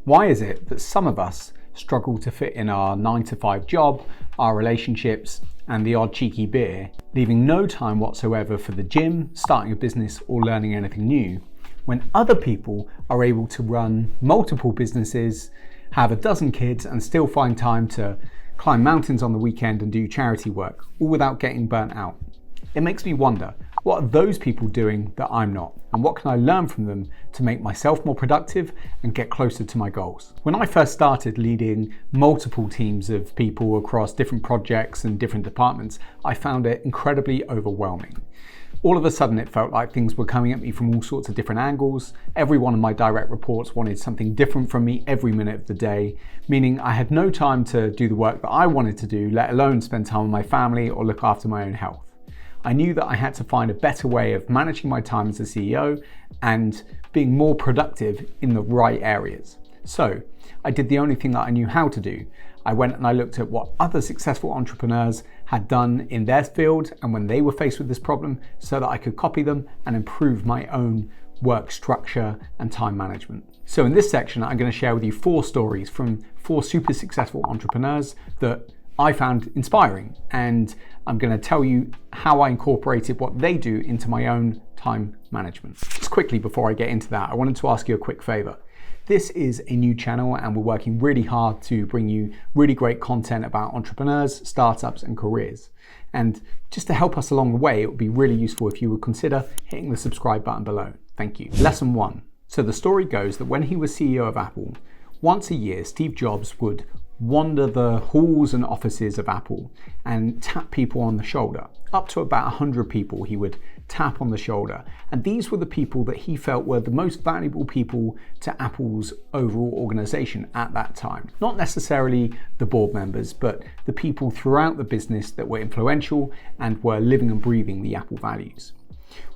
Why is it that some of us struggle to fit in our 9-to-5 job, our relationships, and the odd cheeky beer, leaving no time whatsoever for the gym, starting a business, or learning anything new, when other people are able to run multiple businesses, have a dozen kids, and still find time to climb mountains on the weekend and do charity work, all without getting burnt out? It makes me wonder, what are those people doing that I'm not? And what can I learn from them to make myself more productive and get closer to my goals? When I first started leading multiple teams of people across different projects and different departments, I found it incredibly overwhelming. All of a sudden, it felt like things were coming at me from all sorts of different angles. Every one of my direct reports wanted something different from me every minute of the day, meaning I had no time to do the work that I wanted to do, let alone spend time with my family or look after my own health. I knew that I had to find a better way of managing my time as a CEO and being more productive in the right areas. So I did the only thing that I knew how to do. I went and I looked at what other successful entrepreneurs had done in their field and when they were faced with this problem, so that I could copy them and improve my own work structure and time management. So in this section, I'm going to share with you 4 stories from 4 super successful entrepreneurs that I found inspiring, and I'm going to tell you how I incorporated what they do into my own time management. Just quickly before I get into that, I wanted to ask you a quick favor. This is a new channel and we're working really hard to bring you really great content about entrepreneurs, startups and careers. And just to help us along the way, it would be really useful if you would consider hitting the subscribe button below. Thank you. Lesson 1. So the story goes that when he was CEO of Apple, once a year, Steve Jobs would wander the halls and offices of Apple and tap people on the shoulder. Up to about 100 people he would tap on the shoulder. And these were the people that he felt were the most valuable people to Apple's overall organization at that time. Not necessarily the board members, but the people throughout the business that were influential and were living and breathing the Apple values.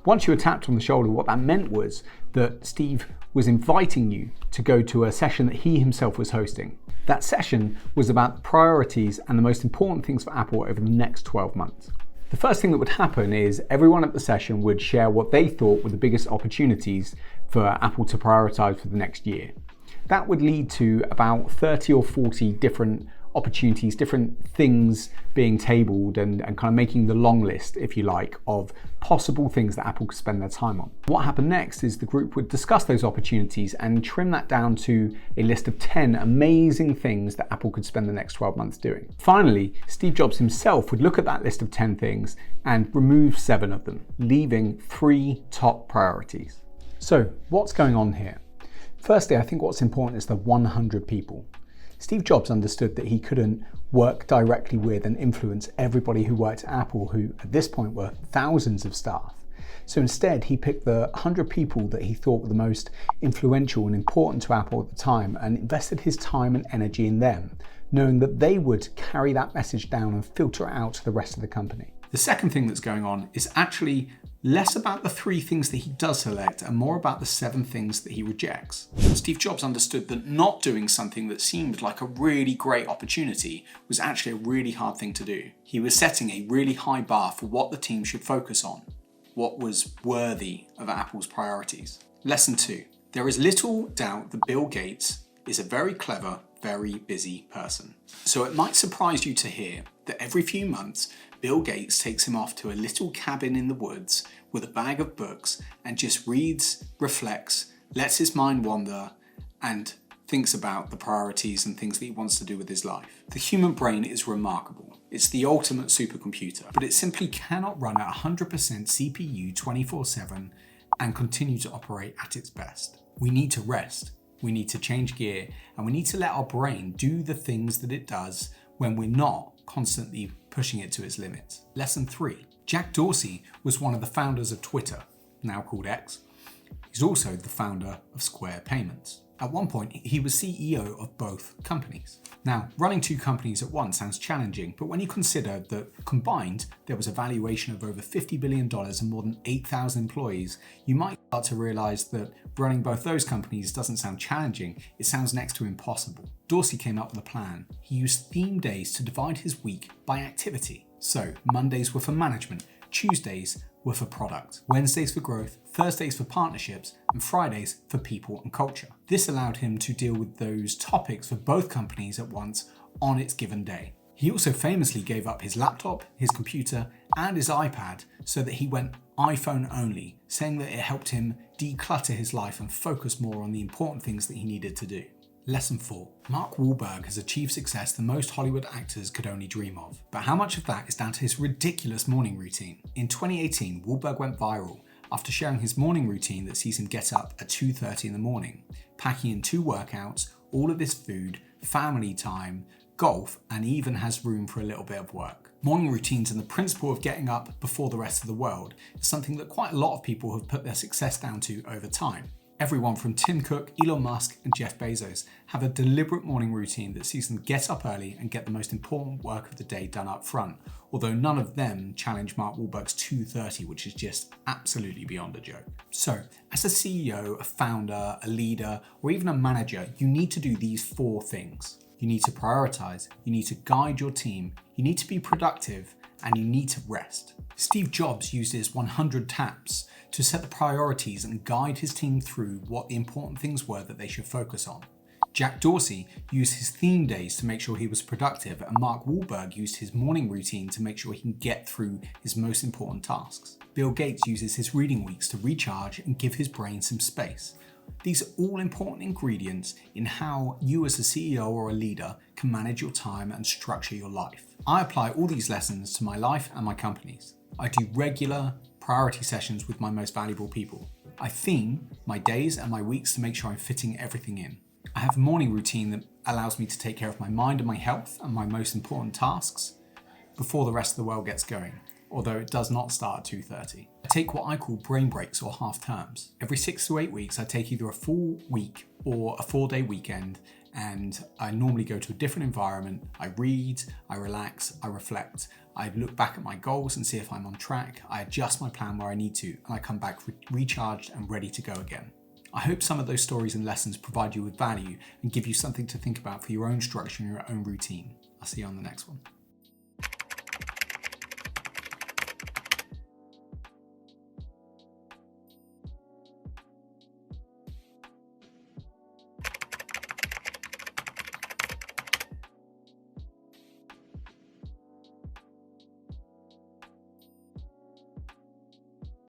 Once you were tapped on the shoulder, what that meant was that Steve was inviting you to go to a session that he himself was hosting. That session was about the priorities and the most important things for Apple over the next 12 months. The first thing that would happen is everyone at the session would share what they thought were the biggest opportunities for Apple to prioritize for the next year. That would lead to about 30 or 40 different opportunities, different things being tabled and kind of making the long list, if you like, of possible things that Apple could spend their time on. What happened next is the group would discuss those opportunities and trim that down to a list of 10 amazing things that Apple could spend the next 12 months doing. Finally, Steve Jobs himself would look at that list of 10 things and remove 7 of them, leaving 3 top priorities. So what's going on here? Firstly, I think what's important is the 100 people. Steve Jobs understood that he couldn't work directly with and influence everybody who worked at Apple, who at this point were thousands of staff. So instead, he picked the 100 people that he thought were the most influential and important to Apple at the time and invested his time and energy in them, knowing that they would carry that message down and filter it out to the rest of the company. The second thing that's going on is actually less about the 3 things that he does select and more about the 7 things that he rejects. Steve Jobs understood that not doing something that seemed like a really great opportunity was actually a really hard thing to do. He was setting a really high bar for what the team should focus on, what was worthy of Apple's priorities. Lesson 2. There is little doubt that Bill Gates is a very clever, very busy person. So it might surprise you to hear that every few months, Bill Gates takes him off to a little cabin in the woods with a bag of books and just reads, reflects, lets his mind wander, and thinks about the priorities and things that he wants to do with his life. The human brain is remarkable. It's the ultimate supercomputer, but it simply cannot run at 100% CPU 24/7 and continue to operate at its best. We need to rest. We need to change gear, and we need to let our brain do the things that it does when we're not constantly pushing it to its limits. Lesson 3. Jack Dorsey was one of the founders of Twitter, now called X. He's also the founder of Square Payments. At one point, he was CEO of both companies. Now, running 2 companies at once sounds challenging, but when you consider that combined, there was a valuation of over $50 billion and more than 8,000 employees, you might start to realize that running both those companies doesn't sound challenging, it sounds next to impossible. Dorsey came up with a plan. He used theme days to divide his week by activity. So Mondays were for management, Tuesdays were for product, Wednesdays for growth, Thursdays for partnerships, and Fridays for people and culture. This allowed him to deal with those topics for both companies at once on its given day. He also famously gave up his laptop, his computer, and his iPad so that he went iPhone only, saying that it helped him declutter his life and focus more on the important things that he needed to do. Lesson 4. Mark Wahlberg has achieved success that most Hollywood actors could only dream of. But how much of that is down to his ridiculous morning routine? In 2018, Wahlberg went viral after sharing his morning routine that sees him get up at 2:30 in the morning, packing in 2 workouts, all of this food, family time, golf, and even has room for a little bit of work. Morning routines and the principle of getting up before the rest of the world is something that quite a lot of people have put their success down to over time. Everyone from Tim Cook, Elon Musk, and Jeff Bezos have a deliberate morning routine that sees them get up early and get the most important work of the day done up front, although none of them challenge Mark Wahlberg's 2:30, which is just absolutely beyond a joke. So, as a CEO, a founder, a leader, or even a manager, you need to do these 4 things. You need to prioritize, you need to guide your team, you need to be productive, and you need to rest. Steve Jobs used his 100 taps to set the priorities and guide his team through what the important things were that they should focus on. Jack Dorsey used his theme days to make sure he was productive, and Mark Wahlberg used his morning routine to make sure he can get through his most important tasks. Bill Gates uses his reading weeks to recharge and give his brain some space. These are all important ingredients in how you as a CEO or a leader can manage your time and structure your life. I apply all these lessons to my life and my companies. I do regular priority sessions with my most valuable people. I theme my days and my weeks to make sure I'm fitting everything in. I have a morning routine that allows me to take care of my mind and my health and my most important tasks before the rest of the world gets going, although it does not start at 2:30. I take what I call brain breaks or half terms. Every 6 to 8 weeks, I take either a full week or a 4-day weekend, and I normally go to a different environment. I read, I relax, I reflect. I look back at my goals and see if I'm on track. I adjust my plan where I need to, and I come back recharged and ready to go again. I hope some of those stories and lessons provide you with value and give you something to think about for your own structure and your own routine. I'll see you on the next one.